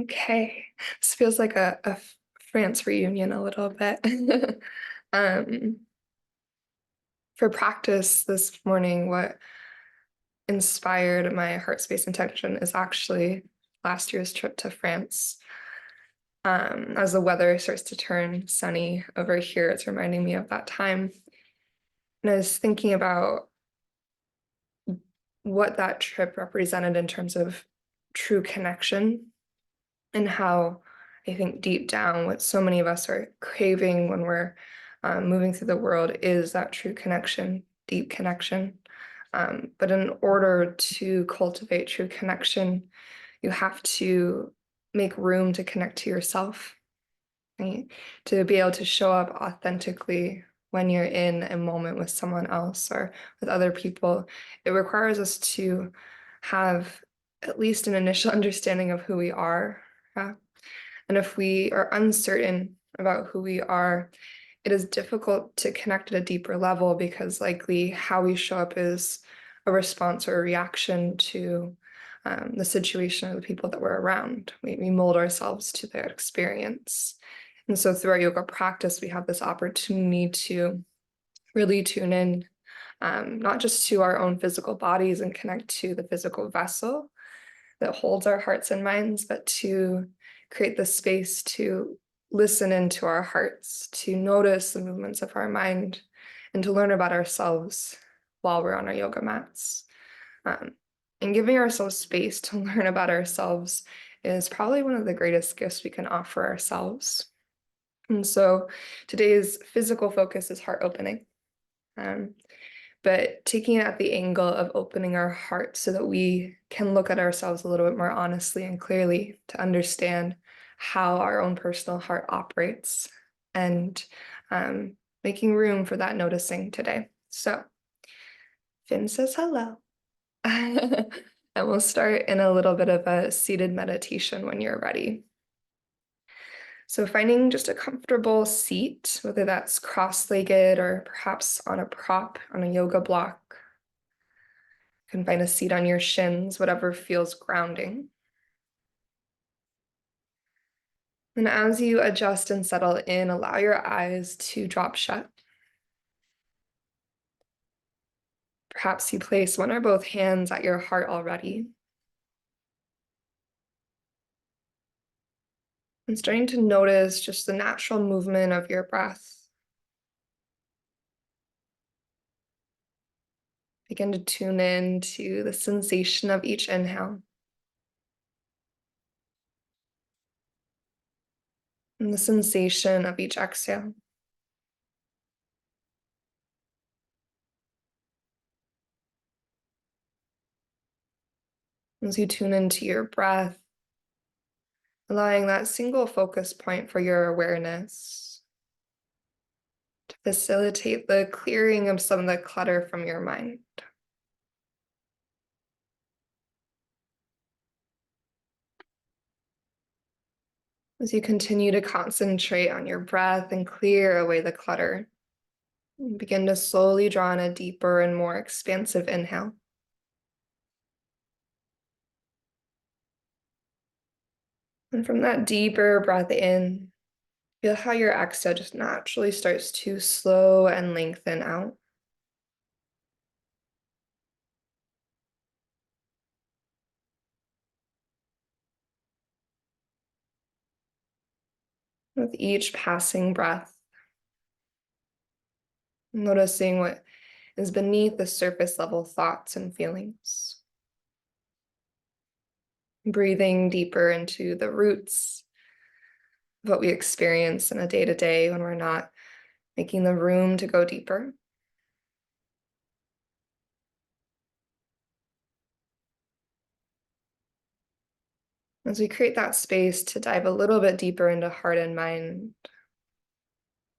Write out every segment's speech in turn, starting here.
Okay, this feels like a France reunion a little bit. Um, for practice this morning, what inspired my heart space intention is actually last year's trip to France. As the weather starts to turn sunny over here, it's reminding me of that time. And I was thinking about what that trip represented in terms of true connection and how I think deep down what so many of us are craving when we're moving through the world is that true connection, deep connection. But in order to cultivate true connection, you have to make room to connect to yourself, right? To be able to show up authentically when you're in a moment with someone else or with other people. It requires us to have at least an initial understanding of who we are. Yeah? And if we are uncertain about who we are, it is difficult to connect at a deeper level because likely how we show up is a response or a reaction to the situation or the people that we're around. We mold ourselves to their experience. And so through our yoga practice, we have this opportunity to really tune in, not just to our own physical bodies and connect to the physical vessel that holds our hearts and minds, but to create the space to listen into our hearts, to notice the movements of our mind, and to learn about ourselves while we're on our yoga mats. Um, and giving ourselves space to learn about ourselves is probably one of the greatest gifts we can offer ourselves. And so today's physical focus is heart opening. Um, but taking it at the angle of opening our heart so that we can look at ourselves a little bit more honestly and clearly to understand how our own personal heart operates and making room for that noticing today. So Finn says hello. And we'll start in a little bit of a seated meditation when you're ready. So finding just a comfortable seat, whether that's cross-legged or perhaps on a prop on a yoga block. You can find a seat on your shins, whatever feels grounding. And as you adjust and settle in, allow your eyes to drop shut. Perhaps you place one or both hands at your heart already. And starting to notice just the natural movement of your breath. Begin to tune in to the sensation of each inhale and the sensation of each exhale. As you tune into your breath, allowing that single focus point for your awareness to facilitate the clearing of some of the clutter from your mind. As you continue to concentrate on your breath and clear away the clutter, begin to slowly draw in a deeper and more expansive inhale. And from that deeper breath in, feel how your exhale just naturally starts to slow and lengthen out. With each passing breath, noticing what is beneath the surface level thoughts and feelings. Breathing deeper into the roots of what we experience in a day-to-day when we're not making the room to go deeper. As we create that space to dive a little bit deeper into heart and mind,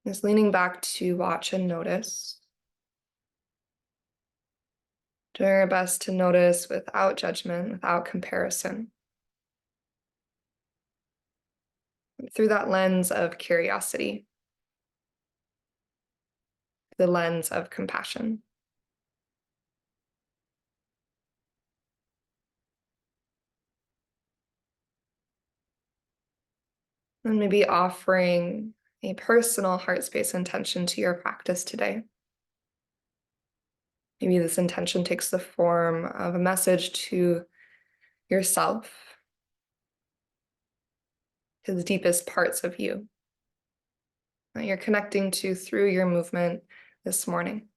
just leaning back to watch and notice, doing our best to notice without judgment, without comparison, through that lens of curiosity, the lens of compassion. And maybe offering a personal heart space intention to your practice today. Maybe this intention takes the form of a message to yourself, to the deepest parts of you that you're connecting to through your movement this morning.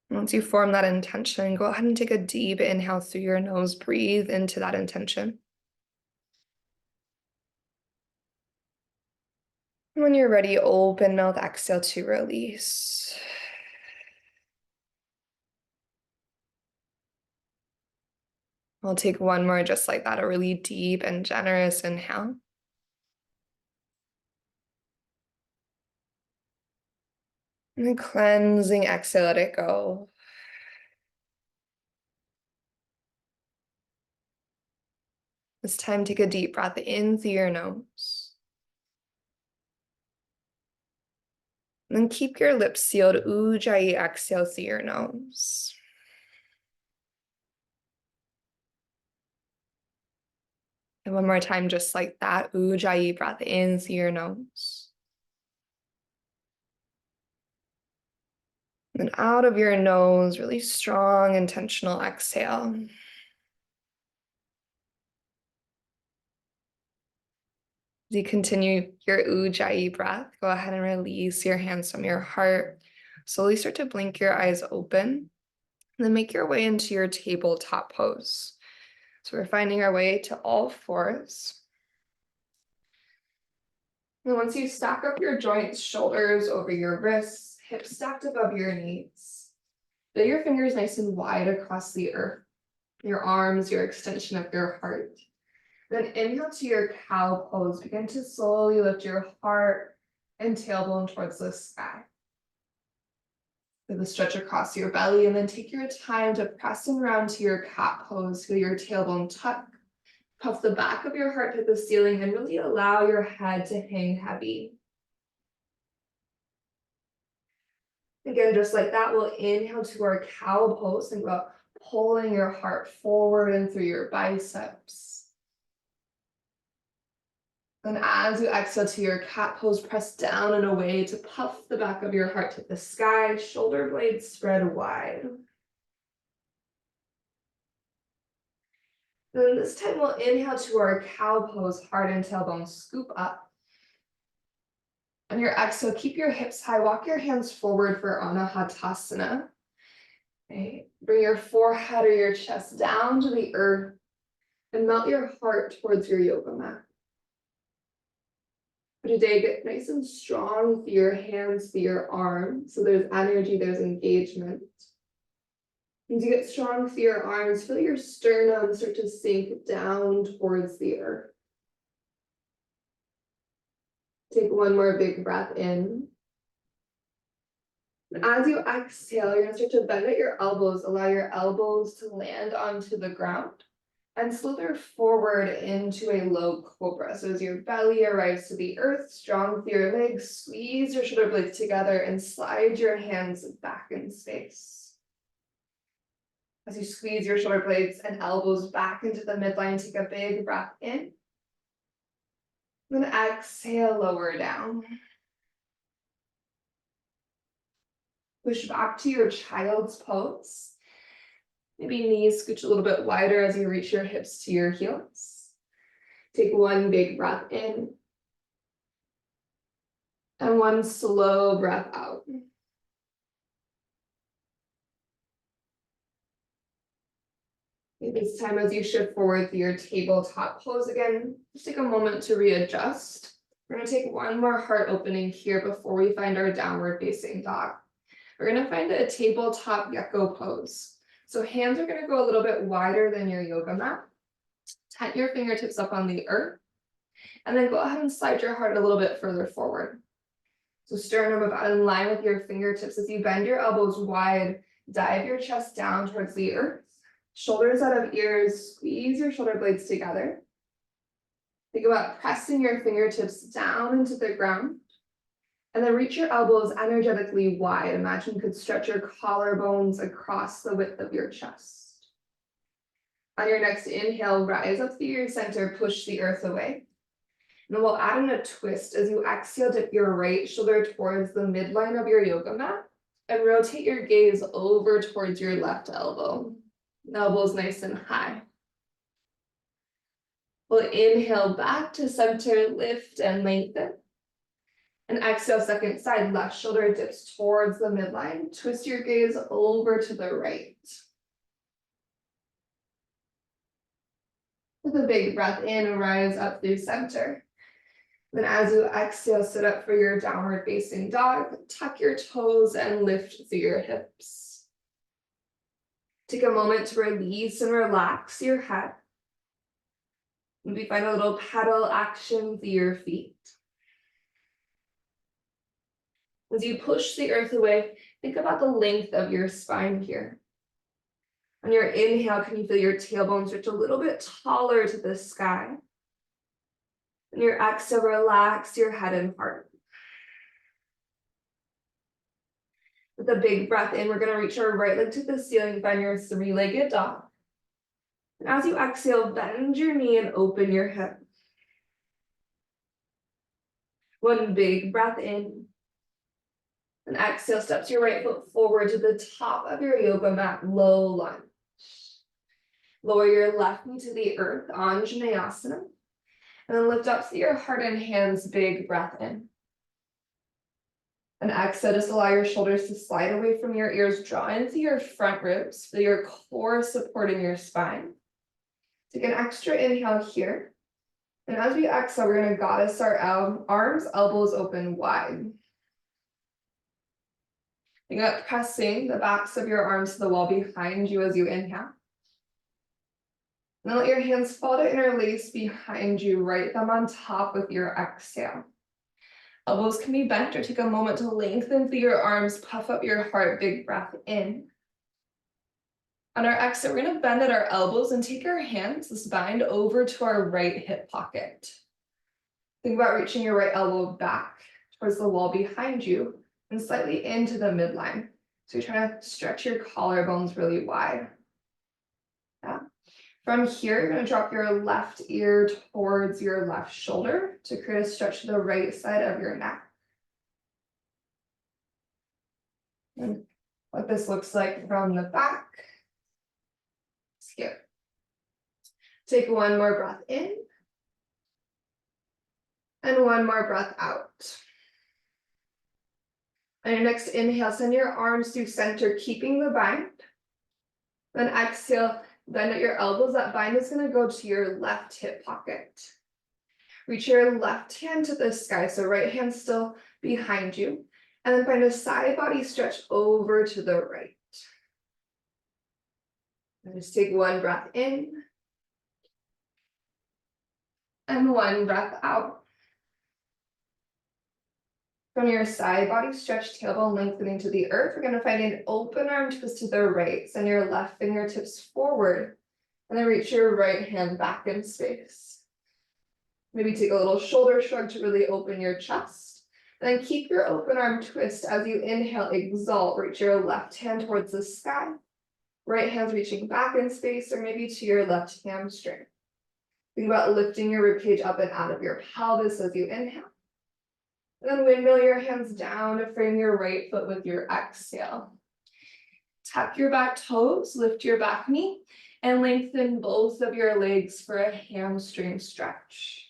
Once you form that intention, go ahead and take a deep inhale through your nose. Breathe into that intention. When you're ready, open mouth, exhale to release. We'll take one more just like that, a really deep and generous inhale. And then cleansing exhale, let it go. This time, take a deep breath in through your nose. And then keep your lips sealed. Ujjayi, exhale through your nose. And one more time, just like that. Ujjayi, breath in through your nose. And then out of your nose, really strong, intentional exhale. As you continue your Ujjayi breath, go ahead and release your hands from your heart. Slowly start to blink your eyes open. And then make your way into your tabletop pose. So we're finding our way to all fours. And once you stack up your joints, shoulders over your wrists, hips stacked above your knees, lay your fingers nice and wide across the earth, your arms, your extension of your heart. Then inhale to your cow pose. Begin to slowly lift your heart and tailbone towards the sky. Feel the stretch across your belly, and then take your time to press around to your cat pose. Feel your tailbone tuck. Puff the back of your heart to the ceiling and really allow your head to hang heavy. Again, just like that, we'll inhale to our cow pose. Think about pulling your heart forward and through your biceps. Then as you exhale to your cat pose, press down and away to puff the back of your heart to the sky, shoulder blades spread wide. Then this time we'll inhale to our cow pose, heart and tailbone scoop up. On your exhale, keep your hips high, walk your hands forward for Anahatasana. Okay. Bring your forehead or your chest down to the earth and melt your heart towards your yoga mat. For today, get nice and strong through your hands, through your arms. So there's energy, there's engagement. As you get strong through your arms, feel your sternum start to sink down towards the earth. Take one more big breath in. And as you exhale, you're going to start to bend at your elbows. Allow your elbows to land onto the ground and slither forward into a low cobra. So as your belly arrives to the earth, strong through your legs, squeeze your shoulder blades together and slide your hands back in space. As you squeeze your shoulder blades and elbows back into the midline, take a big breath in. Then exhale, lower down. Push back to your child's pose. Maybe knees scooch a little bit wider as you reach your hips to your heels. Take one big breath in. And one slow breath out. This time as you shift forward through your tabletop pose again, just take a moment to readjust. We're going to take one more heart opening here before we find our downward facing dog. We're going to find a tabletop gecko pose. So hands are going to go a little bit wider than your yoga mat. Tent your fingertips up on the earth. And then go ahead and slide your heart a little bit further forward. So sternum about in line with your fingertips. As you bend your elbows wide, dive your chest down towards the earth. Shoulders out of ears, squeeze your shoulder blades together. Think about pressing your fingertips down into the ground. And then reach your elbows energetically wide. Imagine you could stretch your collarbones across the width of your chest. On your next inhale, rise up through your center, push the earth away. And we'll add in a twist. As you exhale, dip your right shoulder towards the midline of your yoga mat and rotate your gaze over towards your left elbow. Elbows nice and high. We'll inhale back to center, lift and lengthen. And exhale, second side, left shoulder dips towards the midline. Twist your gaze over to the right. With a big breath in, rise up through center. Then as you exhale, sit up for your downward facing dog. Tuck your toes and lift through your hips. Take a moment to release and relax your head. Maybe find a little pedal action through your feet. As you push the earth away, think about the length of your spine here. On your inhale, can you feel your tailbone stretch a little bit taller to the sky? On your exhale, relax your head and heart. With a big breath in, we're going to reach our right leg to the ceiling, find your three-legged dog. And as you exhale, bend your knee and open your hip. One big breath in. And exhale, steps your right foot forward to the top of your yoga mat, low lunge. Lower your left knee to the earth, Anjaneyasana. And then lift up through your heart and hands, big breath in. And exhale, just allow your shoulders to slide away from your ears, draw into your front ribs, feel your core supporting your spine. Take an extra inhale here. And as we exhale, we're going to goddess our arms, elbows open wide. Think about pressing the backs of your arms to the wall behind you as you inhale. And then let your hands fall to interlace behind you, right thumb on top with your exhale. Elbows can be bent or take a moment to lengthen through your arms, puff up your heart, big breath in. On our exhale, we're going to bend at our elbows and take our hands, this bind over to our right hip pocket. Think about reaching your right elbow back towards the wall behind you and slightly into the midline. So you're trying to stretch your collarbones really wide. Yeah. From here, you're going to drop your left ear towards your left shoulder to create a stretch to the right side of your neck. And what this looks like from the back. Skip. Take one more breath in. And one more breath out. On your next inhale, send your arms through center, keeping the bind. Then exhale, bend at your elbows. That bind is going to go to your left hip pocket. Reach your left hand to the sky, so right hand still behind you. And then find a side body stretch over to the right. And just take one breath in. And one breath out. From your side body stretch, tailbone lengthening to the earth, we're going to find an open arm twist to the right. Send your left fingertips forward. And then reach your right hand back in space. Maybe take a little shoulder shrug to really open your chest. And then keep your open arm twist as you inhale, exalt. Reach your left hand towards the sky. Right hand's reaching back in space or maybe to your left hamstring. Think about lifting your ribcage up and out of your pelvis as you inhale. And then windmill your hands down to frame your right foot with your exhale. Tuck your back toes, lift your back knee, and lengthen both of your legs for a hamstring stretch.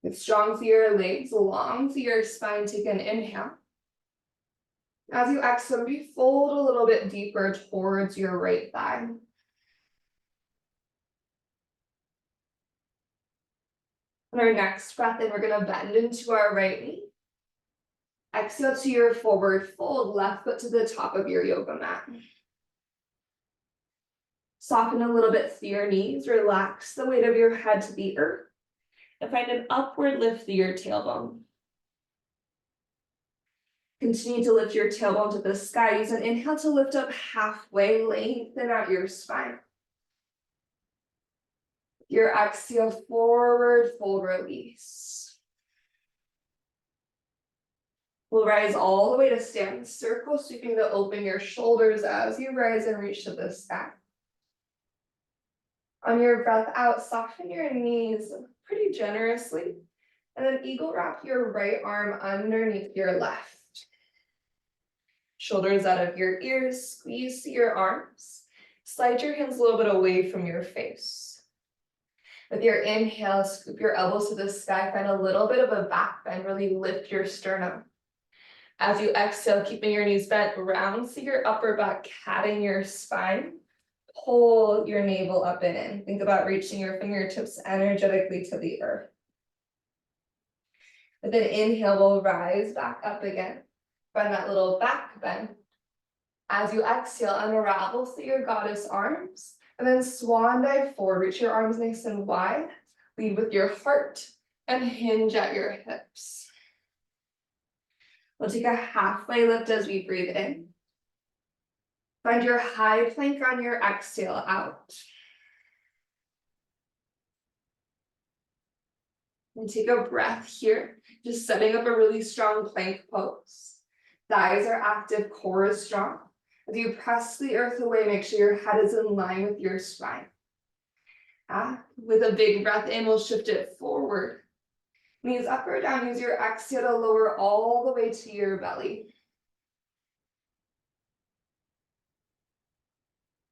Get strong through your legs, long through your spine. Take an inhale. As you exhale, maybe fold a little bit deeper towards your right thigh. On our next breath in, we're going to bend into our right knee. Exhale to your forward fold, left foot to the top of your yoga mat. Soften a little bit through your knees, relax the weight of your head to the earth, and find an upward lift through your tailbone. Continue to lift your tailbone to the sky. Use an inhale to lift up halfway, lengthen out your spine. Your exhale, forward fold, release. We'll rise all the way to standing circle, sweeping to open your shoulders as you rise and reach to the sky. On your breath out, soften your knees pretty generously. And then eagle wrap your right arm underneath your left. Shoulders out of your ears, squeeze your arms. Slide your hands a little bit away from your face. With your inhale, scoop your elbows to the sky, find a little bit of a back bend, really lift your sternum. As you exhale, keeping your knees bent, round through your upper back, catting your spine. Pull your navel up and in. Think about reaching your fingertips energetically to the earth. With an inhale, we'll rise back up again. Find that little back bend. As you exhale, unravel through your goddess arms, and then swan dive forward. Reach your arms nice and wide. Lead with your heart and hinge at your hips. We'll take a halfway lift as we breathe in. Find your high plank on your exhale out. And take a breath here, just setting up a really strong plank pose. Thighs are active, core is strong. As you press the earth away, make sure your head is in line with your spine. With a big breath in, we'll shift it forward. Knees up or down, use your exhale to lower all the way to your belly.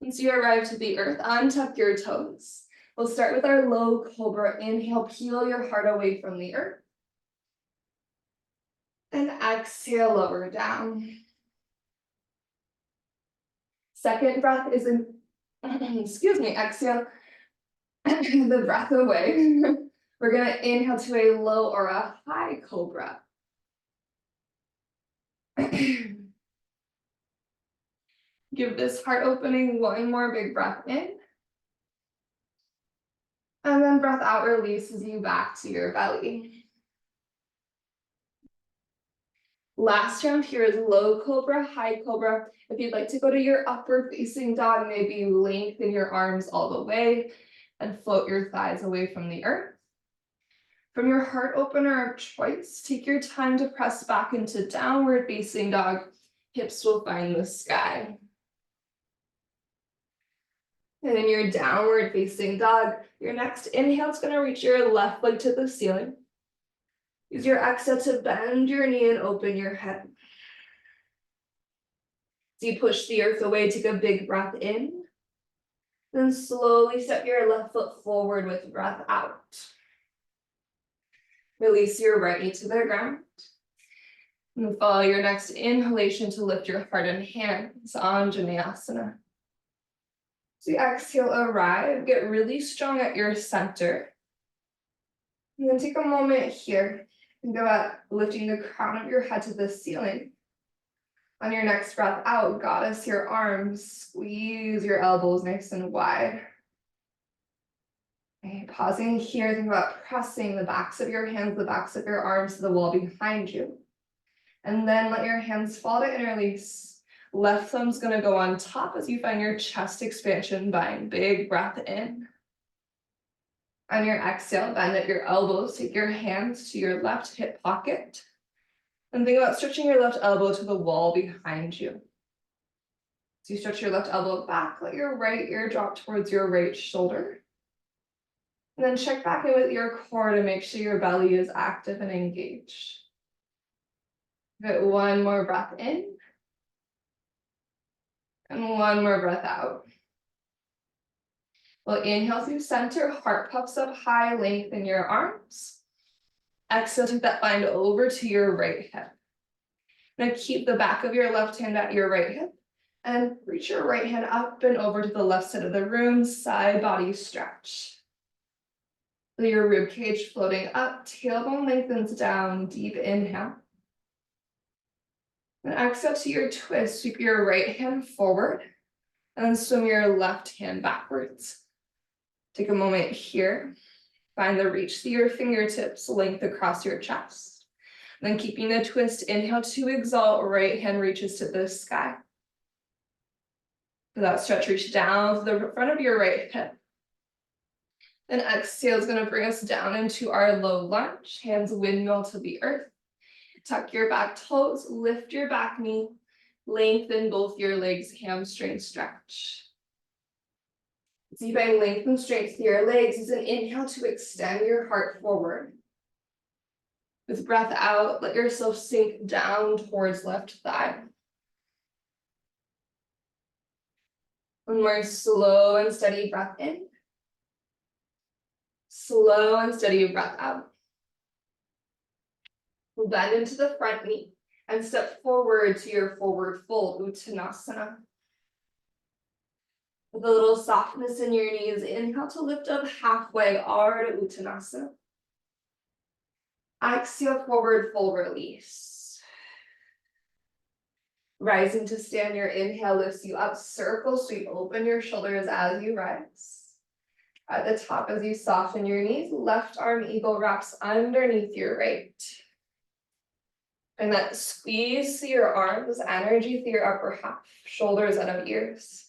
Once you arrive to the earth, untuck your toes. We'll start with our low cobra. Inhale, peel your heart away from the earth. And exhale, lower down. Second breath is in, exhale the breath away. We're gonna inhale to a low or a high cobra. Give this heart opening one more big breath in. And then breath out releases you back to your belly. Last round here is low cobra, high cobra. If you'd like to go to your upward facing dog, maybe lengthen your arms all the way and float your thighs away from the earth. From your heart opener of choice, take your time to press back into downward facing dog. Hips will find the sky. And in your downward facing dog, your next inhale is going to reach your left leg to the ceiling. Use your exhale to bend your knee and open your head. As you push the earth away, take a big breath in. Then slowly step your left foot forward with breath out. Release your right knee to the ground. And follow your next inhalation to lift your heart and hands, Anjaneyasana. So you exhale, arrive, get really strong at your center. And then take a moment here. Think about lifting the crown of your head to the ceiling. On your next breath out, goddess your arms, squeeze your elbows nice and wide. Okay, pausing here, think about pressing the backs of your hands, the backs of your arms to the wall behind you. And then let your hands fall to interlace. Left thumb's gonna go on top as you find your chest expansion, bind, big breath in. On your exhale, bend at your elbows, take your hands to your left hip pocket. And think about stretching your left elbow to the wall behind you. So you stretch your left elbow back, let your right ear drop towards your right shoulder. And then check back in with your core to make sure your belly is active and engaged. Get one more breath in. And one more breath out. We'll inhale through center, heart puffs up high, lengthen your arms. Exhale, take that bind over to your right hip. Now keep the back of your left hand at your right hip and reach your right hand up and over to the left side of the room, side body stretch. Feel your rib cage floating up, tailbone lengthens down, deep inhale. And exhale to your twist, sweep your right hand forward and then swim your left hand backwards. Take a moment here. Find the reach through your fingertips, length across your chest. Then keeping the twist, inhale to exalt, right hand reaches to the sky. For that stretch, reach down to the front of your right hip. Then exhale is going to bring us down into our low lunge, hands windmill to the earth. Tuck your back toes, lift your back knee, lengthen both your legs, hamstring stretch. So you find length and strength through your legs. Use an inhale to extend your heart forward. With breath out, let yourself sink down towards left thigh. One more slow and steady breath in. Slow and steady breath out. We'll bend into the front knee and step forward to your forward fold, Uttanasana. With a little softness in your knees, inhale to lift up halfway, Ardha Uttanasana. Exhale, forward fold release. Rising to stand, your inhale lifts you up, circle sweep, open your shoulders as you rise. At the top, as you soften your knees, left arm eagle wraps underneath your right. And that squeeze through your arms, energy through your upper half, shoulders out of ears.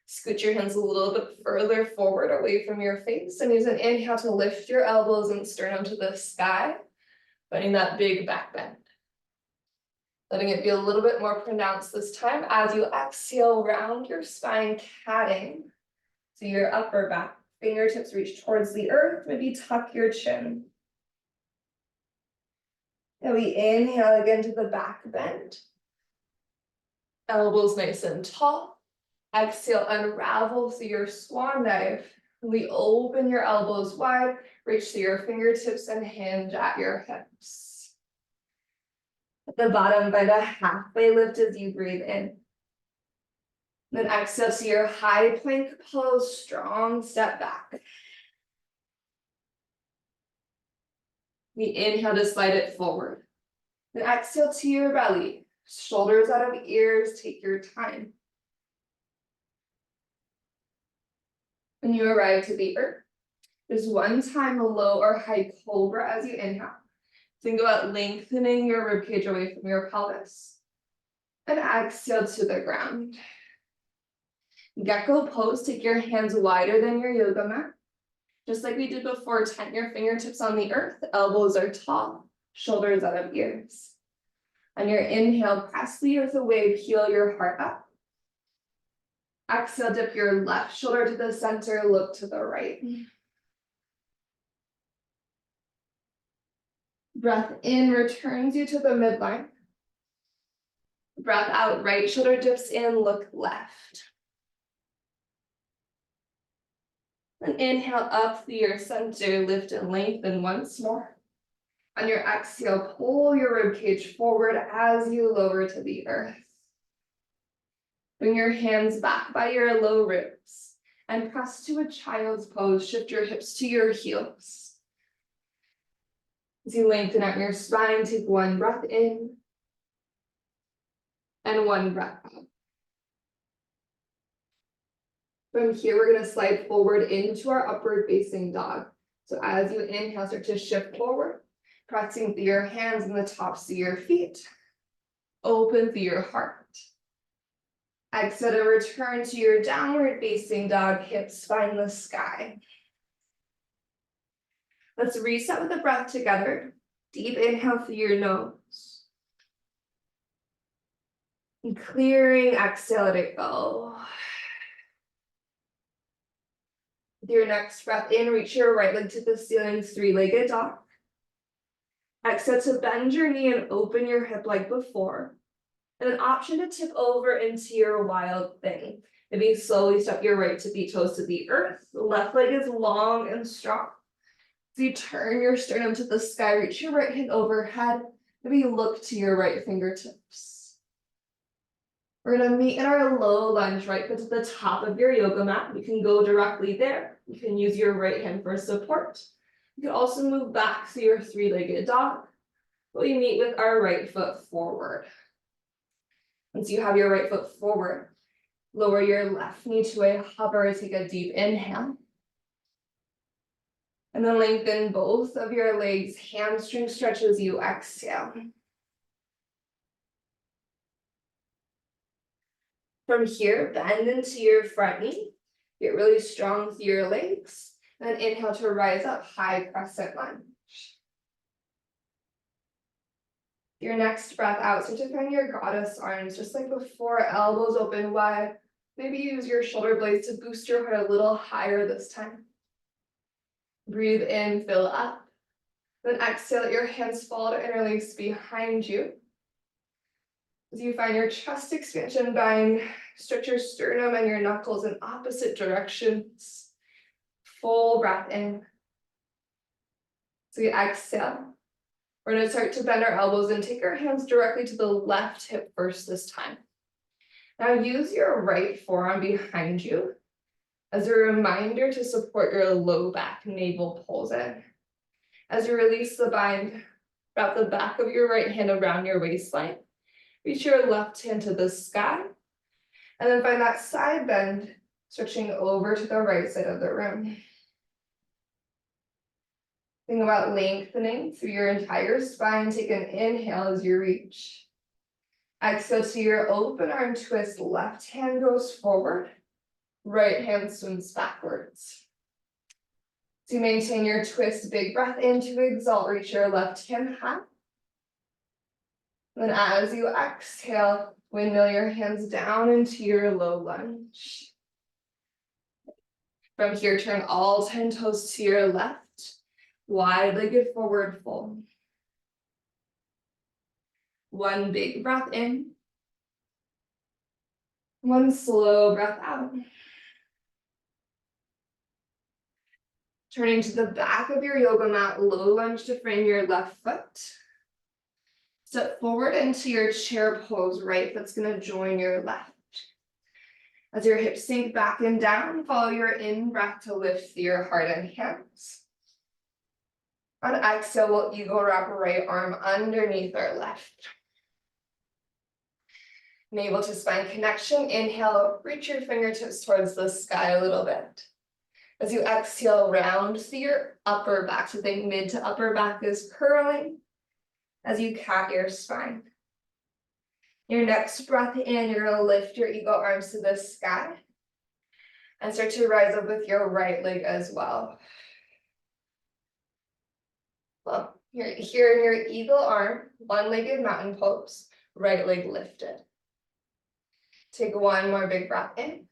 Scoot your hands a little bit further forward away from your face and use an inhale to lift your elbows and sternum to the sky, finding that big back bend. Letting it be a little bit more pronounced this time as you exhale, round your spine, catting to your upper back. Fingertips reach towards the earth, maybe tuck your chin. And we inhale again to the back bend. Elbows nice and tall. Exhale, unravel through your swan dive. We open your elbows wide, reach to your fingertips and hinge at your hips. At the bottom, find a halfway lift as you breathe in. Then exhale to your high plank pose, strong step back. We inhale to slide it forward. Then exhale to your belly, shoulders out of ears, take your time. When you arrive to the earth, there's one time a low or high cobra as you inhale. Think about lengthening your ribcage away from your pelvis. And exhale to the ground. Gecko pose, take your hands wider than your yoga mat. Just like we did before, tent your fingertips on the earth, elbows are tall, shoulders out of ears. On your inhale, press the earth away, peel your heart up. Exhale, dip your left shoulder to the center, look to the right. Breath in returns you to the midline. Breath out, right shoulder dips in, look left. And inhale up through your center, lift and lengthen once more. On your exhale, pull your ribcage forward as you lower to the earth. Bring your hands back by your low ribs and press to a child's pose. Shift your hips to your heels. As you lengthen out your spine, take one breath in and one breath out. From here, we're going to slide forward into our upward facing dog. So as you inhale, start to shift forward, pressing through your hands and the tops of your feet. Open through your heart. Exhale to return to your downward facing dog, hips find the sky. Let's reset with the breath together. Deep inhale through your nose. And clearing, exhale, let it go. With your next breath in, reach your right leg to the ceiling, three-legged dog. Exhale to bend your knee and open your hip like before. And an option to tip over into your wild thing. Maybe slowly step your right toes to the earth. The left leg is long and strong. So you turn your sternum to the sky, reach your right hand overhead. Maybe look to your right fingertips. We're gonna meet in our low lunge, right foot to the top of your yoga mat. You can go directly there. You can use your right hand for support. You can also move back to your three-legged dog. We meet with our right foot forward. Once you have your right foot forward, lower your left knee to a hover, take a deep inhale. And then lengthen both of your legs, hamstring stretch as you exhale. From here, bend into your front knee. Get really strong through your legs. And then inhale to rise up, high crescent lunge. Your next breath out, so to find your goddess arms, just like before, elbows open wide, Maybe use your shoulder blades to boost your heart a little higher this time. Breathe in, fill up. Then exhale, let your hands fall to interlace behind you. As you find your chest expansion, stretch your sternum and your knuckles in opposite directions. Full breath in. So you exhale. We're going to start to bend our elbows and take our hands directly to the left hip first this time. Now use your right forearm behind you as a reminder to support your low back, navel pulls in. As you release the bind, wrap the back of your right hand around your waistline. Reach your left hand to the sky. And then find that side bend, switching over to the right side of the room. Think about lengthening through your entire spine. Take an inhale as you reach. Exhale to your open arm twist. Left hand goes forward. Right hand swims backwards. So you maintain your twist. Big breath in to exalt. Reach your left hand high. Then as you exhale, windmill your hands down into your low lunge. From here, turn all 10 toes to your left. Wide-legged forward fold. One big breath in. One slow breath out. Turning to the back of your yoga mat, low lunge to frame your left foot. Step forward into your chair pose, right foot's gonna join your left. As your hips sink back and down, follow your in-breath to lift your heart and hands. On exhale, we'll eagle wrap right arm underneath our left. Navel to spine connection. Inhale, reach your fingertips towards the sky a little bit. As you exhale, round through your upper back. So think mid to upper back is curling as you cat your spine. Your next breath in, you're going to lift your eagle arms to the sky and start to rise up with your right leg as well. Well, you're here in your eagle arm, one-legged mountain pose, right leg lifted. Take one more big breath in.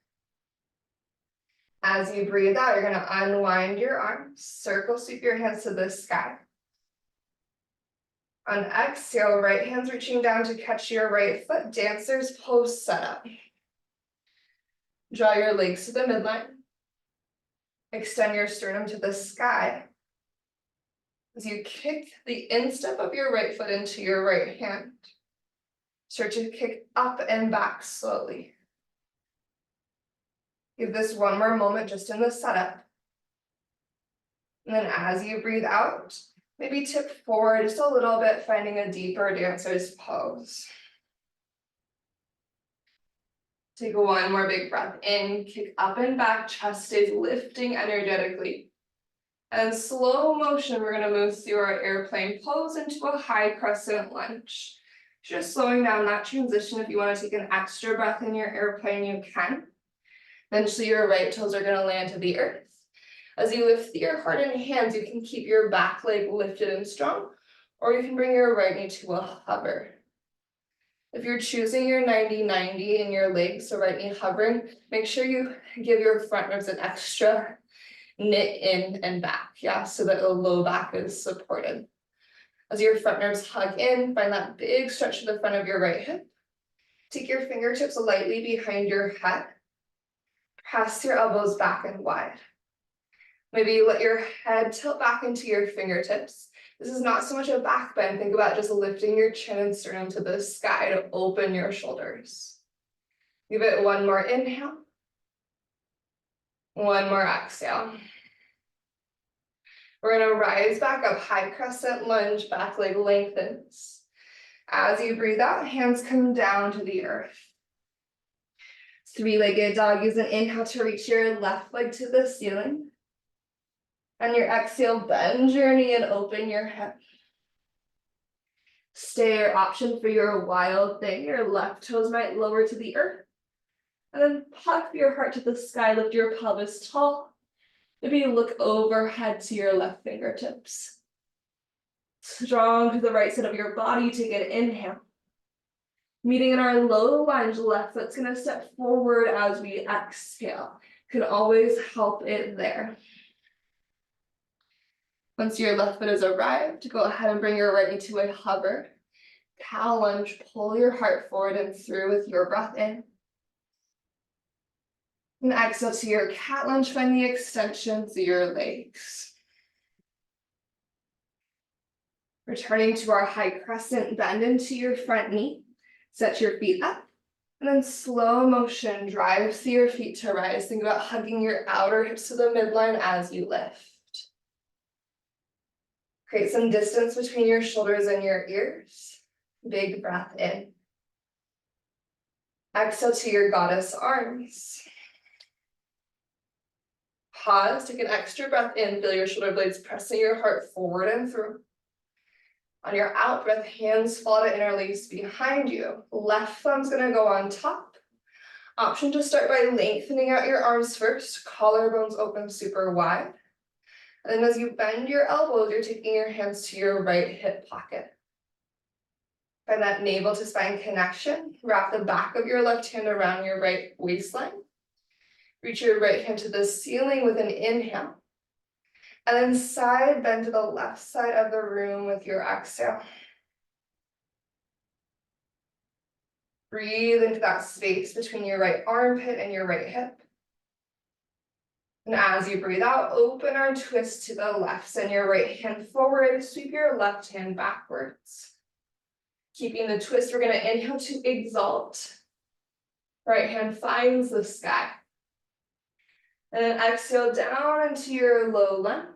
As you breathe out, you're going to unwind your arms, circle sweep your hands to the sky. On exhale, right hand's reaching down to catch your right foot, dancer's pose setup. Draw your legs to the midline. Extend your sternum to the sky. As you kick the instep of your right foot into your right hand, start to kick up and back slowly. Give this one more moment just in the setup. And then as you breathe out, maybe tip forward just a little bit, finding a deeper dancer's pose. Take one more big breath in, kick up and back, chest stays lifting energetically. And in slow motion, we're going to move through our airplane pose into a high crescent lunge. Just slowing down that transition. If you want to take an extra breath in your airplane, you can. Eventually, your right toes are going to land to the earth. As you lift your heart and hands, you can keep your back leg lifted and strong, or you can bring your right knee to a hover. If you're choosing your 90-90 in your legs, so right knee hovering, make sure you give your front ribs an extra knit in and back, so that the low back is supported. As your front ribs hug in, find that big stretch to the front of your right hip. Take your fingertips lightly behind your head. Press your elbows back and wide. Maybe let your head tilt back into your fingertips. This is not so much a back bend. Think about just lifting your chin and sternum to the sky to open your shoulders. Give it one more inhale. One more exhale. We're going to rise back up, high crescent lunge, back leg lengthens. As you breathe out, hands come down to the earth. Three-legged dog, use an inhale to reach your left leg to the ceiling. On your exhale, bend your knee and open your hip. Stay your option for your wild thing. Your left toes might lower to the earth. And then puff your heart to the sky, lift your pelvis tall. Maybe look overhead to your left fingertips. Strong to the right side of your body, take an inhale. Meeting in our low lunge, left foot's gonna step forward as we exhale. Can always help it there. Once your left foot has arrived, go ahead and bring your right knee to a hover. Cow lunge, pull your heart forward and through with your breath in. And exhale to your cat lunge, find the extension through your legs. Returning to our high crescent, bend into your front knee, set your feet up, and then slow motion, drive through your feet to rise. Think about hugging your outer hips to the midline as you lift. Create some distance between your shoulders and your ears. Big breath in. Exhale to your goddess arms. Pause, take an extra breath in, feel your shoulder blades pressing your heart forward and through. On your out breath, hands fall to interlace behind you. Left thumb's gonna go on top. Option to start by lengthening out your arms first, collarbones open super wide. And then as you bend your elbows, you're taking your hands to your right hip pocket. Find that navel to spine connection. Wrap the back of your left hand around your right waistline. Reach your right hand to the ceiling with an inhale. And then side bend to the left side of the room with your exhale. Breathe into that space between your right armpit and your right hip. And as you breathe out, open our twist to the left. Send your right hand forward, sweep your left hand backwards. Keeping the twist, we're gonna inhale to exalt. Right hand finds the sky. And then exhale down into your low lunge.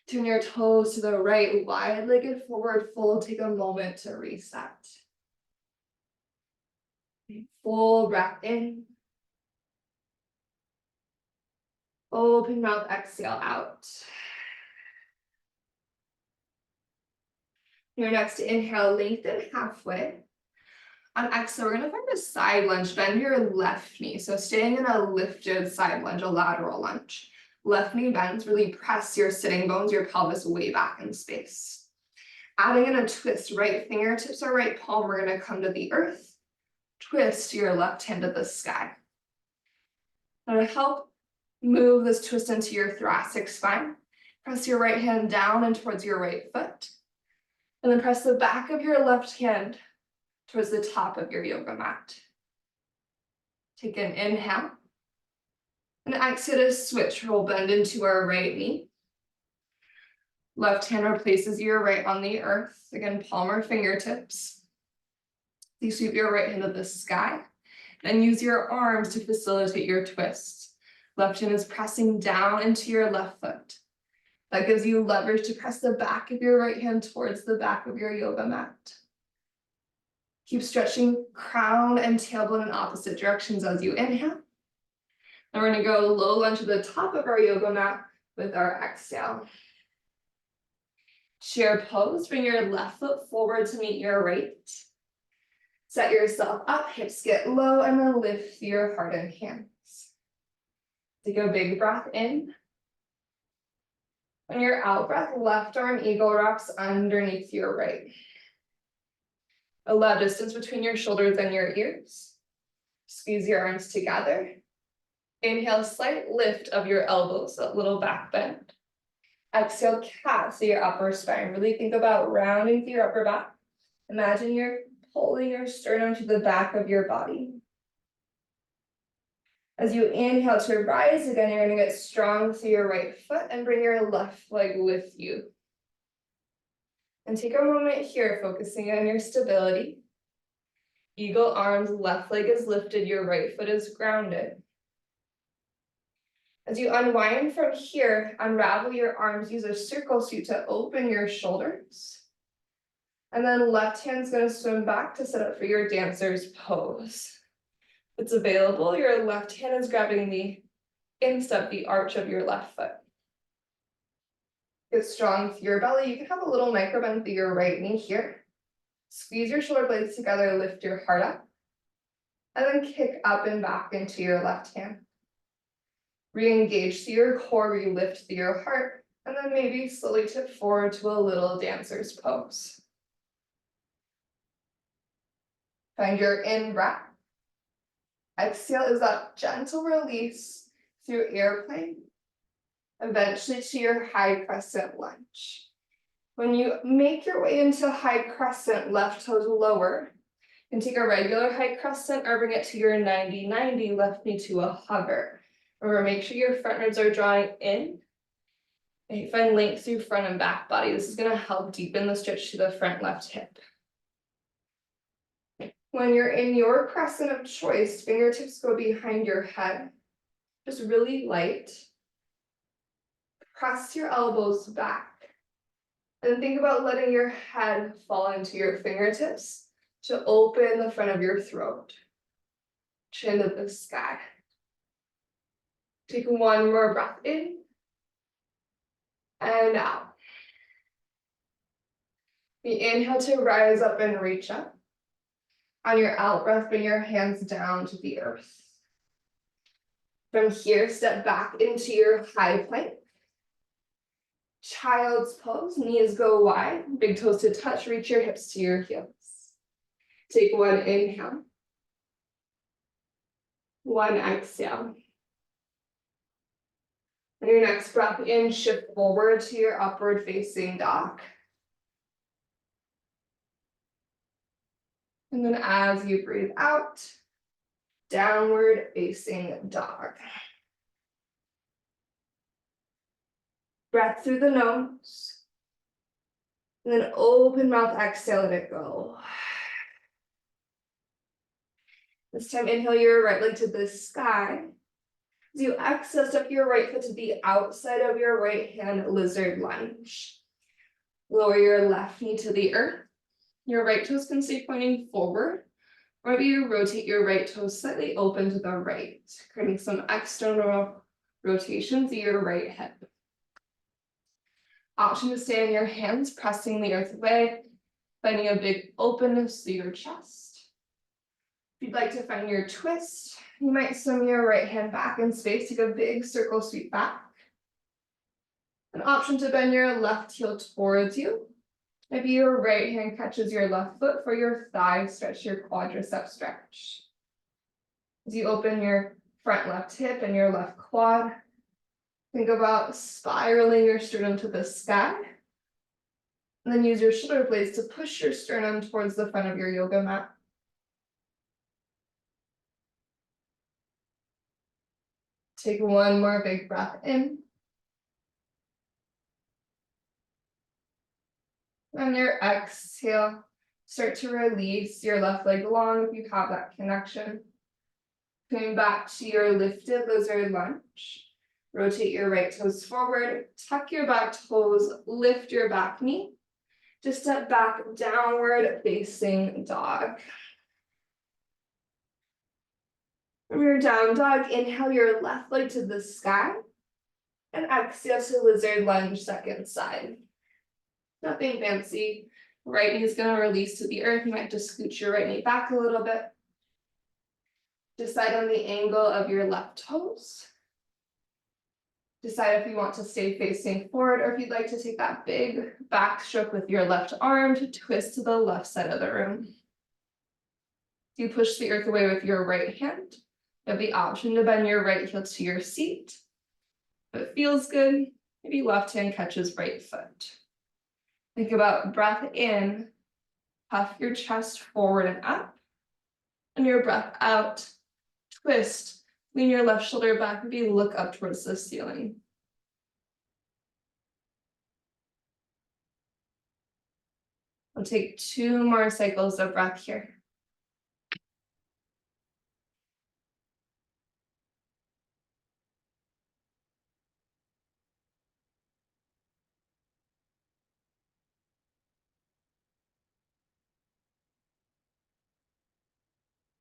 Turn your toes to the right, wide-legged forward fold. Take a moment to reset. Full breath in. Open mouth, exhale out. Your next inhale, lengthen halfway. On exhale, we're gonna find a side lunge. Bend your left knee. So staying in a lifted side lunge, a lateral lunge. Left knee bends, really press your sitting bones, your pelvis way back in space. Adding in a twist, right fingertips or right palm, we're gonna come to the earth. Twist your left hand to the sky. Now to help move this twist into your thoracic spine, press your right hand down and towards your right foot. And then press the back of your left hand towards the top of your yoga mat. Take an inhale. And exhale to switch. We'll bend into our right knee. Left hand replaces your right on the earth. Again, palm or fingertips. You sweep your right hand to the sky. And use your arms to facilitate your twist. Left hand is pressing down into your left foot. That gives you leverage to press the back of your right hand towards the back of your yoga mat. Keep stretching crown and tailbone in opposite directions as you inhale. And we're gonna go low lunge to the top of our yoga mat with our exhale. Chair pose, bring your left foot forward to meet your right. Set yourself up, hips get low, and then lift your heart and hands. Take a big breath in. On your out breath, left arm eagle wraps underneath your right. Allow distance between your shoulders and your ears. Squeeze your arms together. Inhale, slight lift of your elbows, a little back bend. Exhale, cat through your upper spine. Really think about rounding through your upper back. Imagine you're pulling your sternum to the back of your body. As you inhale to rise again, you're gonna get strong through your right foot and bring your left leg with you. And take a moment here, focusing on your stability. Eagle arms, left leg is lifted, your right foot is grounded. As you unwind from here, unravel your arms, use a circle sweep to open your shoulders. And then left hand's gonna swim back to set up for your dancer's pose. If it's available, your left hand is grabbing the instep, the arch of your left foot. Get strong through your belly. You can have a little micro bend through your right knee here. Squeeze your shoulder blades together, lift your heart up. And then kick up and back into your left hand. Re-engage through your core, re-lift through your heart, and then maybe slowly tip forward to a little dancer's pose. Find your in-breath. Exhale is that gentle release through airplane, eventually to your high crescent lunge. When you make your way into high crescent, left toes lower, and take a regular high crescent or bring it to your 90-90, left knee to a hover. Remember, make sure your front ribs are drawing in. And you find length through front and back body. This is going to help deepen the stretch to the front left hip. When you're in your crescent of choice, fingertips go behind your head, just really light. Press your elbows back. And think about letting your head fall into your fingertips to open the front of your throat. Chin to the sky. Take one more breath in and out. We inhale to rise up and reach up. On your out breath, bring your hands down to the earth. From here, step back into your high plank. Child's pose, knees go wide, big toes to touch, reach your hips to your heels. Take one inhale. One exhale. And your next breath in, shift forward to your upward facing dog. And then as you breathe out, downward facing dog. Breath through the nose. And then open mouth, exhale, let it go. This time, inhale your right leg to the sky. As you exhale, step your right foot to the outside of your right hand, lizard lunge. Lower your left knee to the earth. Your right toes can stay pointing forward, or maybe you rotate your right toes slightly open to the right, creating some external rotations of your right hip. Option to stay on your hands, pressing the earth away, finding a big openness through your chest. If you'd like to find your twist, you might swim your right hand back in space, take a big circle sweep back. An option to bend your left heel towards you. Maybe your right hand catches your left foot for your thigh stretch, your quadricep stretch. As you open your front left hip and your left quad, think about spiraling your sternum to the sky. And then use your shoulder blades to push your sternum towards the front of your yoga mat. Take one more big breath in. On your exhale, start to release your left leg long if you have that connection. Coming back to your lifted lizard lunge. Rotate your right toes forward, tuck your back toes, lift your back knee. Just step back, downward facing dog. From your down dog, inhale your left leg to the sky. And exhale to lizard lunge, second side. Nothing fancy. Right knee is going to release to the earth. You might just scooch your right knee back a little bit. Decide on the angle of your left toes. Decide if you want to stay facing forward or if you'd like to take that big back stroke with your left arm to twist to the left side of the room. You push the earth away with your right hand. You have the option to bend your right heel to your seat. If it feels good, maybe left hand catches right foot. Think about breath in, puff your chest forward and up. And your breath out, twist, lean your left shoulder back, maybe look up towards the ceiling. We'll take 2 more cycles of breath here.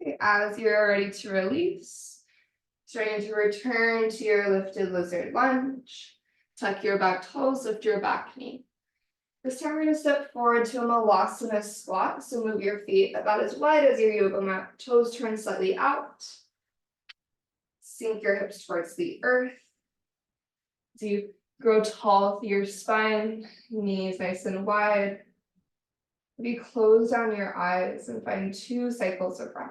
Okay, as you're ready to release, starting to return to your lifted lizard lunge. Tuck your back toes, lift your back knee. This time we're going to step forward to a malasana squat. So move your feet about as wide as your yoga mat. Toes turn slightly out. Sink your hips towards the earth. As you grow tall through your spine, knees nice and wide. Maybe close down your eyes and find 2 cycles of breath.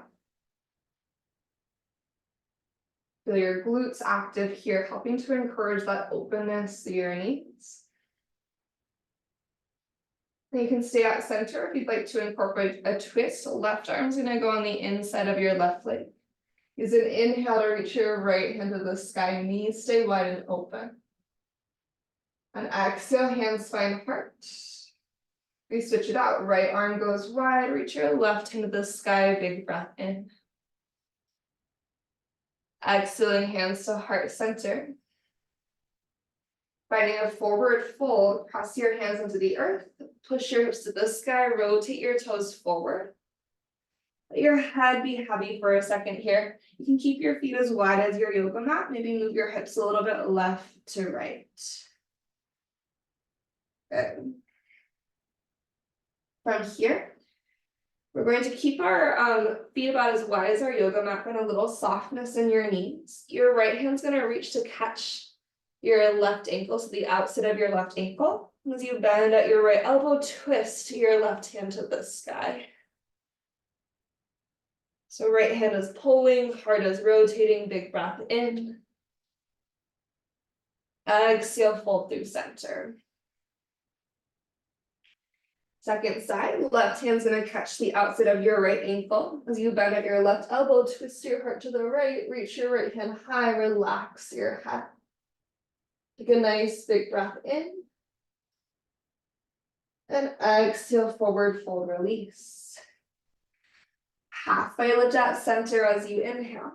Feel your glutes active here, helping to encourage that openness to your knees. And you can stay at center if you'd like to incorporate a twist. Left arm's gonna go on the inside of your left leg. Use an inhale to reach your right hand to the sky, knees stay wide and open. And exhale, hands find heart. We switch it out, right arm goes wide, reach your left hand to the sky, big breath in. Exhaling, hands to heart center. Finding a forward fold, press your hands into the earth, push your hips to the sky, rotate your toes forward. Let your head be heavy for a second here. You can keep your feet as wide as your yoga mat, maybe move your hips a little bit left to right. Good. From here, we're going to keep our feet about as wide as our yoga mat, and a little softness in your knees. Your right hand's gonna reach to catch your left ankle, so the outside of your left ankle. As you bend at your right elbow, twist your left hand to the sky. So right hand is pulling, heart is rotating, big breath in. Exhale, fold through center. Second side, left hand's gonna catch the outside of your right ankle. As you bend at your left elbow, twist your heart to the right, reach your right hand high, relax your head. Take a nice big breath in. And exhale, forward fold, release. Halfway lift at center as you inhale.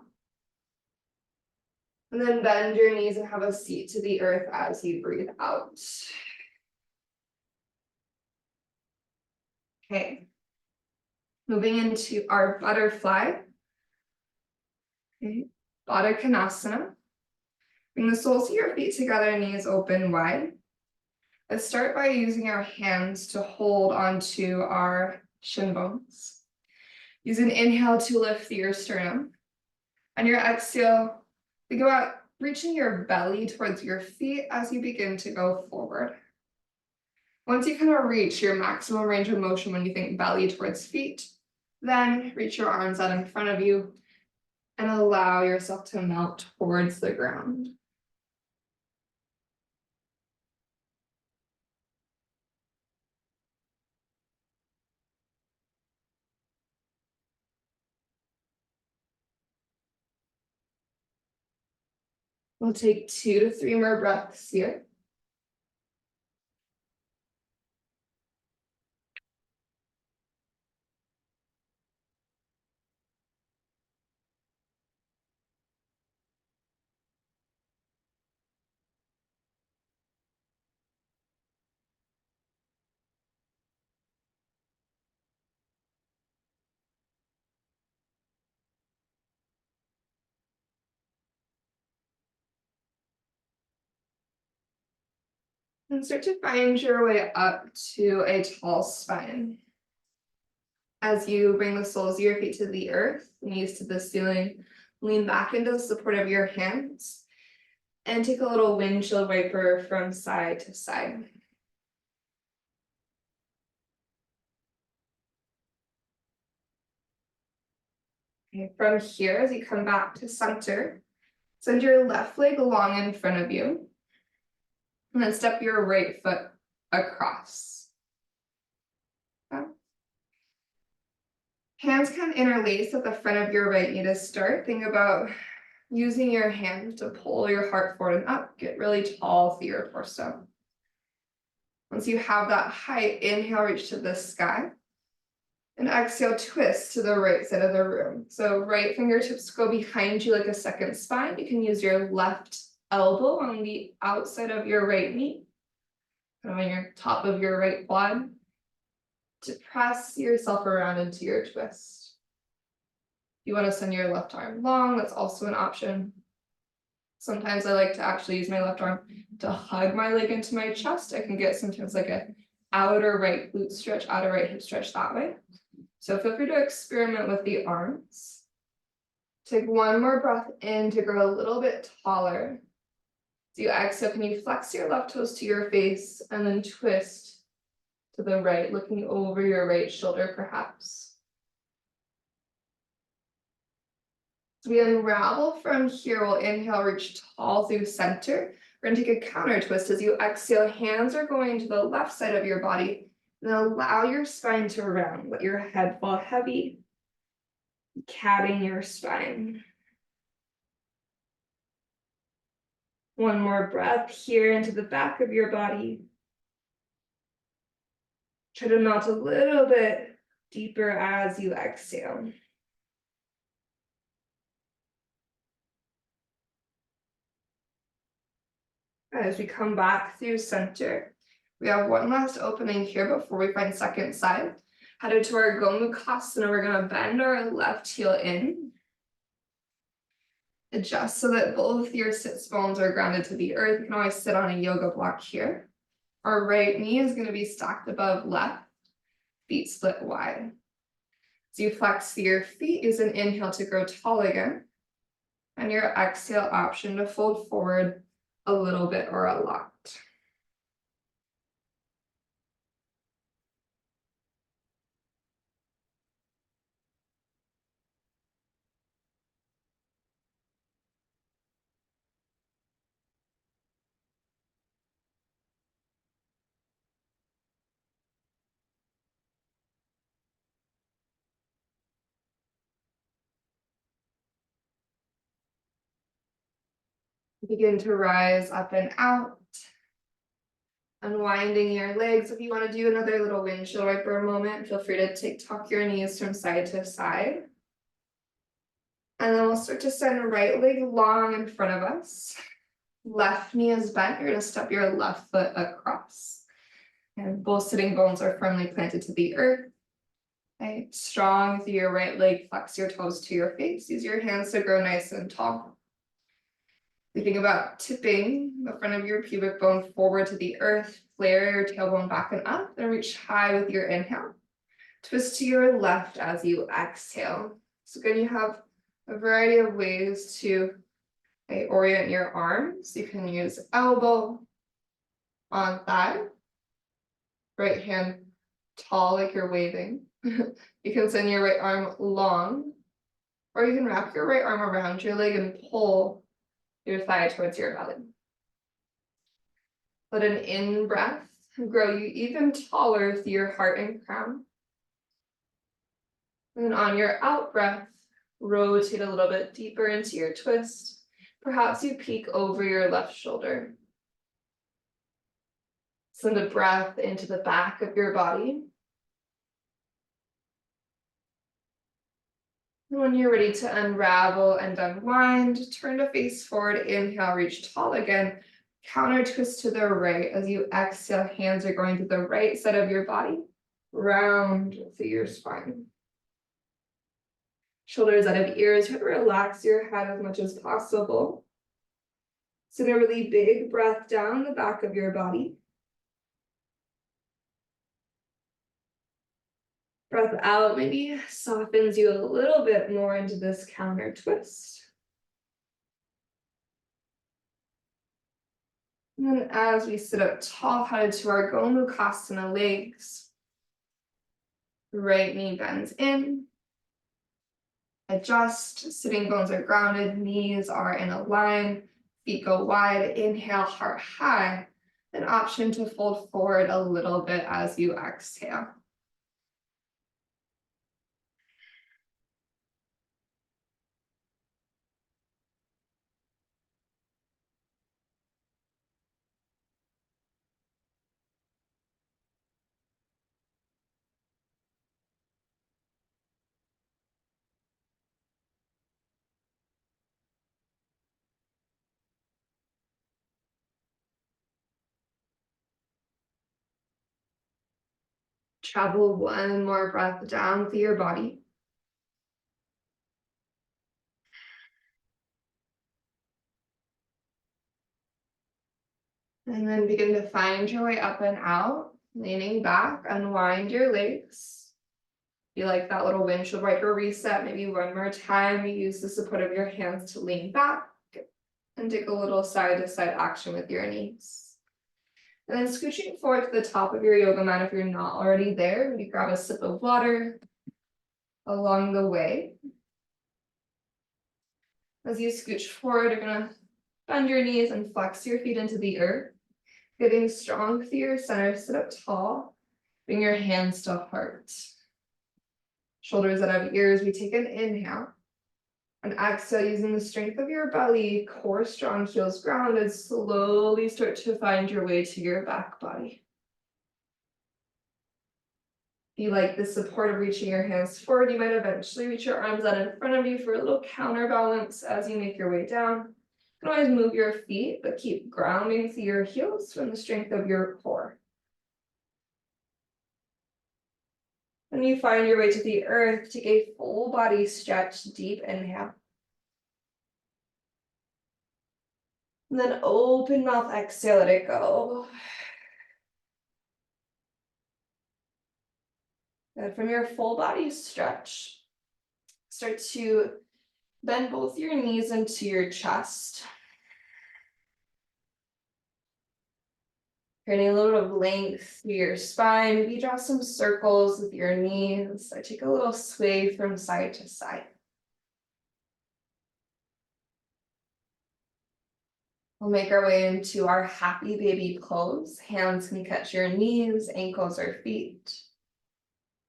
And then bend your knees and have a seat to the earth as you breathe out. Okay. Moving into our butterfly. Okay. Baddha Konasana. Bring the soles of your feet together, knees open wide. Let's start by using our hands to hold onto our shin bones. Use an inhale to lift your sternum. On your exhale, think about reaching your belly towards your feet as you begin to go forward. Once you kind of reach your maximum range of motion when you think belly towards feet, then reach your arms out in front of you and allow yourself to melt towards the ground. We'll take 2 to 3 more breaths here. And start to find your way up to a tall spine. As you bring the soles of your feet to the earth, knees to the ceiling, lean back into the support of your hands, and take a little windshield wiper from side to side. Okay, from here, as you come back to center, send your left leg long in front of you, and then step your right foot across. Okay. Hands can interlace at the front of your right knee to start. Think about using your hand to pull your heart forward and up, get really tall through your torso. Once you have that height, inhale, reach to the sky. And exhale, twist to the right side of the room. So right fingertips go behind you like a second spine. You can use your left elbow on the outside of your right knee, kind of on your top of your right quad, to press yourself around into your twist. If you want to send your left arm long, that's also an option. Sometimes I like to actually use my left arm to hug my leg into my chest. I can get sometimes like a outer right glute stretch, outer right hip stretch that way. So feel free to experiment with the arms. Take one more breath in to grow a little bit taller. As you exhale, can you flex your left toes to your face and then twist to the right, looking over your right shoulder perhaps. As we unravel from here, we'll inhale, reach tall through center. We're gonna take a counter twist. As you exhale, hands are going to the left side of your body. And then allow your spine to round, let your head fall heavy, capping your spine. One more breath here into the back of your body. Try to melt a little bit deeper as you exhale. As we come back through center, we have one last opening here before we find second side. Headed to our Gomukhasana, we're gonna bend our left heel in. Adjust so that both your sits bones are grounded to the earth. You can always sit on a yoga block here. Our right knee is gonna be stacked above left, feet split wide. As you flex through your feet, use an inhale to grow tall again. And your exhale option to fold forward a little bit or a lot. Begin to rise up and out. Unwinding your legs. If you want to do another little windshield wiper moment, feel free to tuck your knees from side to side. And then we'll start to send right leg long in front of us. Left knee is bent. You're going to step your left foot across. And both sitting bones are firmly planted to the earth. Okay. Strong through your right leg. Flex your toes to your face. Use your hands to grow nice and tall. We think about tipping the front of your pubic bone forward to the earth, flare your tailbone back and up, and reach high with your inhale. Twist to your left as you exhale. So again, you have a variety of ways to orient your arms. You can use elbow on thigh, right hand tall like you're waving. You can send your right arm long, or you can wrap your right arm around your leg and pull your thigh towards your belly. Let an in breath grow you even taller through your heart and crown. And then on your out breath, rotate a little bit deeper into your twist. Perhaps you peek over your left shoulder. Send a breath into the back of your body. And when you're ready to unravel and unwind, turn to face forward, inhale, reach tall again. Counter twist to the right. As you exhale, hands are going to the right side of your body, round through your spine. Shoulders out of ears, try to relax your head as much as possible. Send a really big breath down the back of your body. Breath out maybe softens you a little bit more into this counter twist. And then as we sit up tall, headed to our Gomukhasana legs. Right knee bends in. Adjust, sitting bones are grounded, knees are in a line, feet go wide, inhale, heart high. An option to fold forward a little bit as you exhale. Travel one more breath down through your body. And then begin to find your way up and out, leaning back, unwind your legs. If you like that little windshield wiper reset, maybe one more time, use the support of your hands to lean back and take a little side to side action with your knees. And then scooching forward to the top of your yoga mat if you're not already there, maybe grab a sip of water along the way. As you scooch forward, you're gonna bend your knees and flex your feet into the earth, getting strong through your center, sit up tall, bring your hands to heart. Shoulders that have ears, we take an inhale. And exhale, using the strength of your belly, core strong, heels grounded, slowly start to find your way to your back body. If you like the support of reaching your hands forward, you might eventually reach your arms out in front of you for a little counterbalance as you make your way down. You can always move your feet, but keep grounding through your heels from the strength of your core. When you find your way to the earth, take a full body stretch, deep inhale. And then open mouth, exhale, let it go. Good. From your full body stretch, start to bend both your knees into your chest. Creating a little bit of length through your spine. Maybe draw some circles with your knees. Or take a little sway from side to side. We'll make our way into our happy baby pose. Hands can catch your knees, ankles, or feet.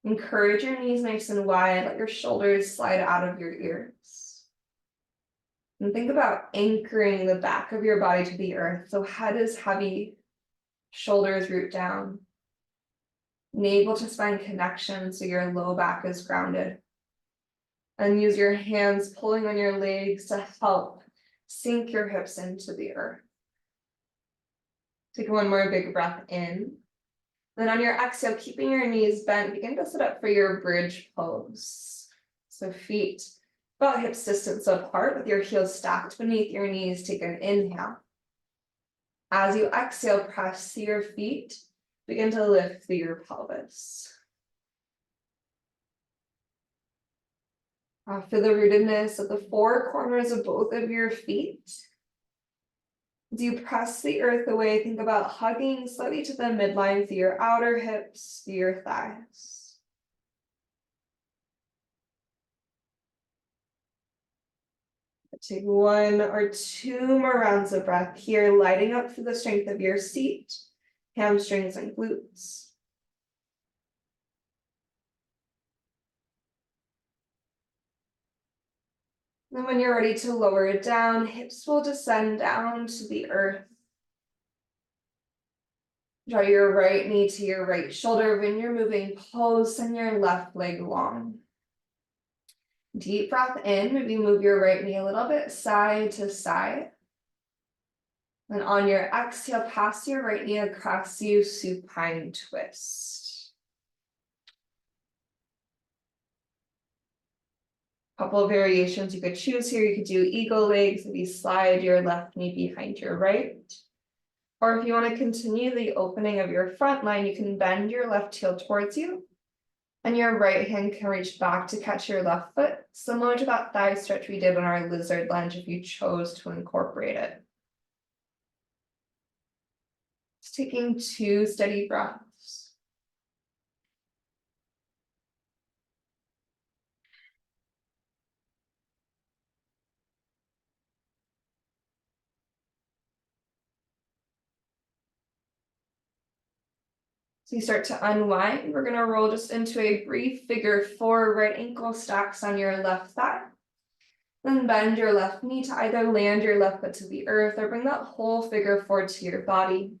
Encourage your knees nice and wide. Let your shoulders slide out of your ears. And think about anchoring the back of your body to the earth. So head is heavy, shoulders root down. Navel to spine connection so your low back is grounded. And use your hands pulling on your legs to help sink your hips into the earth. Take one more big breath in. Then on your exhale, keeping your knees bent, begin to sit up for your bridge pose. So feet about hips distance apart with your heels stacked beneath your knees. Take an inhale. As you exhale, press through your feet. Begin to lift through your pelvis. Feel the rootedness of the four corners of both of your feet. As you press the earth away, think about hugging slightly to the midline through your outer hips, through your thighs. Take one or two more rounds of breath here, lighting up through the strength of your seat, hamstrings, and glutes. Then when you're ready to lower it down, hips will descend down to the earth. Draw your right knee to your right shoulder. When you're moving, pose, send your left leg long. Deep breath in, maybe move your right knee a little bit side to side. Then on your exhale, pass your right knee across you, supine twist. Couple of variations you could choose here. You could do eagle legs, maybe slide your left knee behind your right. Or if you want to continue the opening of your front line, you can bend your left heel towards you, and your right hand can reach back to catch your left foot, similar to that thigh stretch we did on our lizard lunge if you chose to incorporate it. Just taking 2 steady breaths. So you start to unwind. We're going to roll just into a brief figure 4, right ankle stacks on your left thigh. Then bend your left knee to either land your left foot to the earth or bring that whole figure 4 to your body.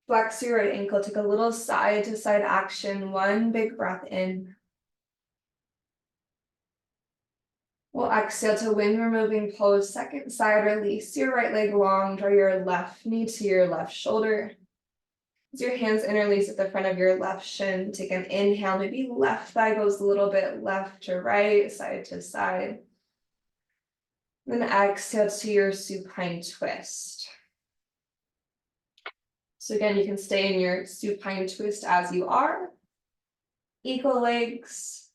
Flex your right ankle, take a little side to side action, 1 big breath in. We'll exhale to wind removing pose, second side, release your right leg long, draw your left knee to your left shoulder. As your hands interlace at the front of your left shin, take an inhale, maybe left thigh goes a little bit left to right, side to side. Then exhale to your supine twist. So again, you can stay in your supine twist as you are, eagle legs,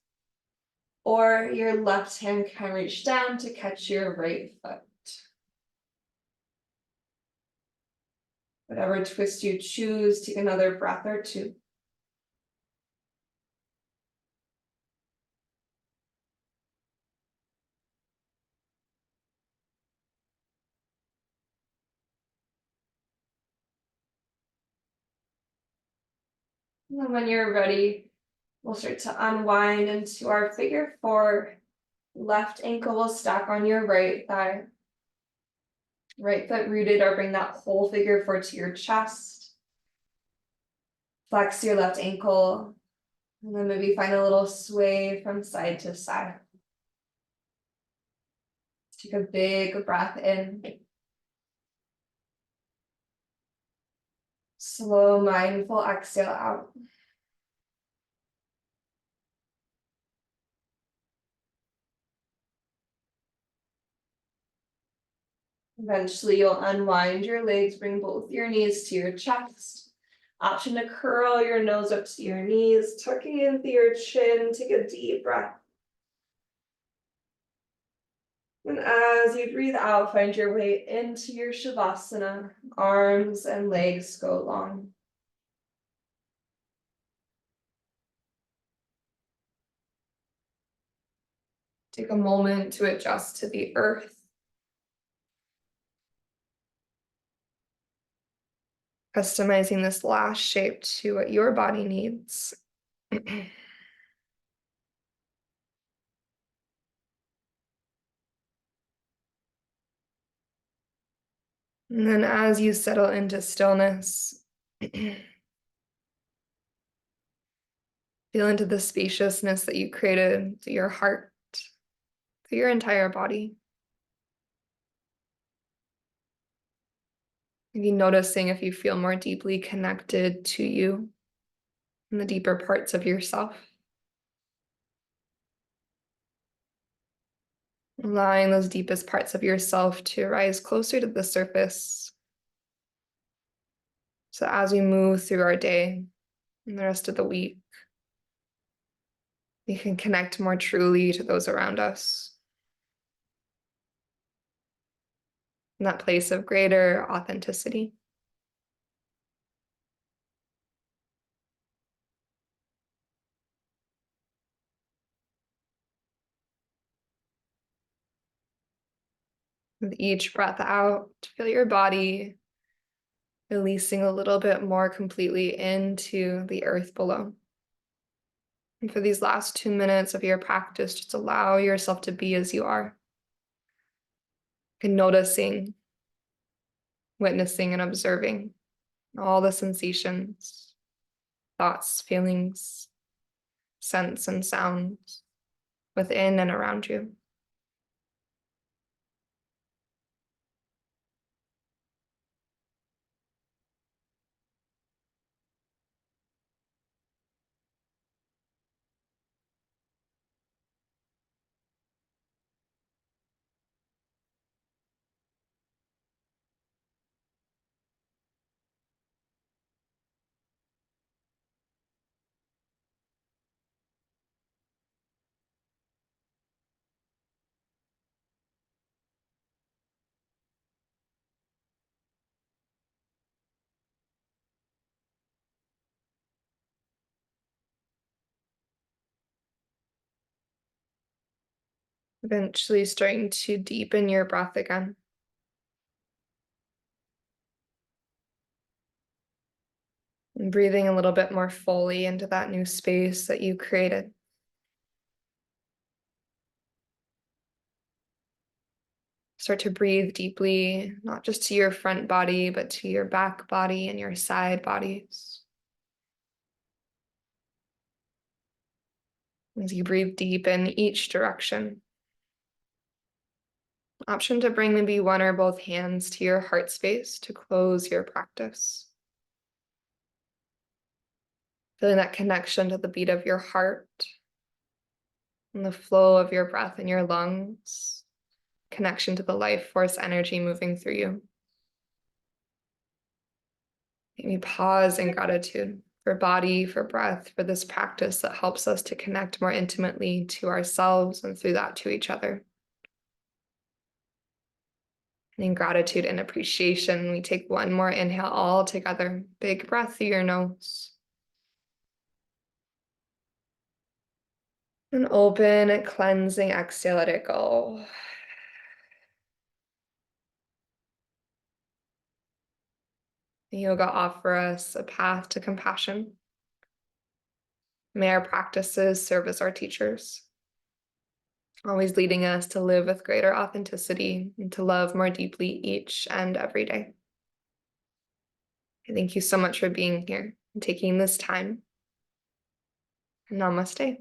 or your left hand can reach down to catch your right foot. Whatever twist you choose, take another breath or two. And then when you're ready, we'll start to unwind into our figure four. Left ankle will stack on your right thigh. Right foot rooted, or bring that whole figure four to your chest. Flex your left ankle, and then maybe find a little sway from side to side. Take a big breath in. Slow, mindful exhale out. Eventually, you'll unwind your legs, bring both your knees to your chest. Option to curl your nose up to your knees, tucking in through your chin. Take a deep breath. And as you breathe out, find your way into your Shavasana. Arms and legs go long. Take a moment to adjust to the earth. Customizing this last shape to what your body needs. And then as you settle into stillness, feel into the spaciousness that you created through your heart, through your entire body. Maybe noticing if you feel more deeply connected to you and the deeper parts of yourself. Allowing those deepest parts of yourself to rise closer to the surface. So as we move through our day and the rest of the week, we can connect more truly to those around us. In that place of greater authenticity. With each breath out, feel your body releasing a little bit more completely into the earth below. And for these last 2 minutes of your practice, just allow yourself to be as you are. And noticing, witnessing, and observing all the sensations, thoughts, feelings, scents, and sounds within and around you. Eventually starting to deepen your breath again. And breathing a little bit more fully into that new space that you created. Start to breathe deeply, not just to your front body, but to your back body and your side bodies. As you breathe deep in each direction. Option to bring maybe one or both hands to your heart space to close your practice. Feeling that connection to the beat of your heart and the flow of your breath in your lungs. Connection to the life force energy moving through you. Maybe pause in gratitude for body, for breath, for this practice that helps us to connect more intimately to ourselves and through that to each other. And in gratitude and appreciation, we take one more inhale all together. Big breath through your nose. And open, cleansing exhale, let it go. Yoga offer us a path to compassion. May our practices serve as our teachers, always leading us to live with greater authenticity and to love more deeply each and every day. Thank you so much for being here and taking this time. Namaste.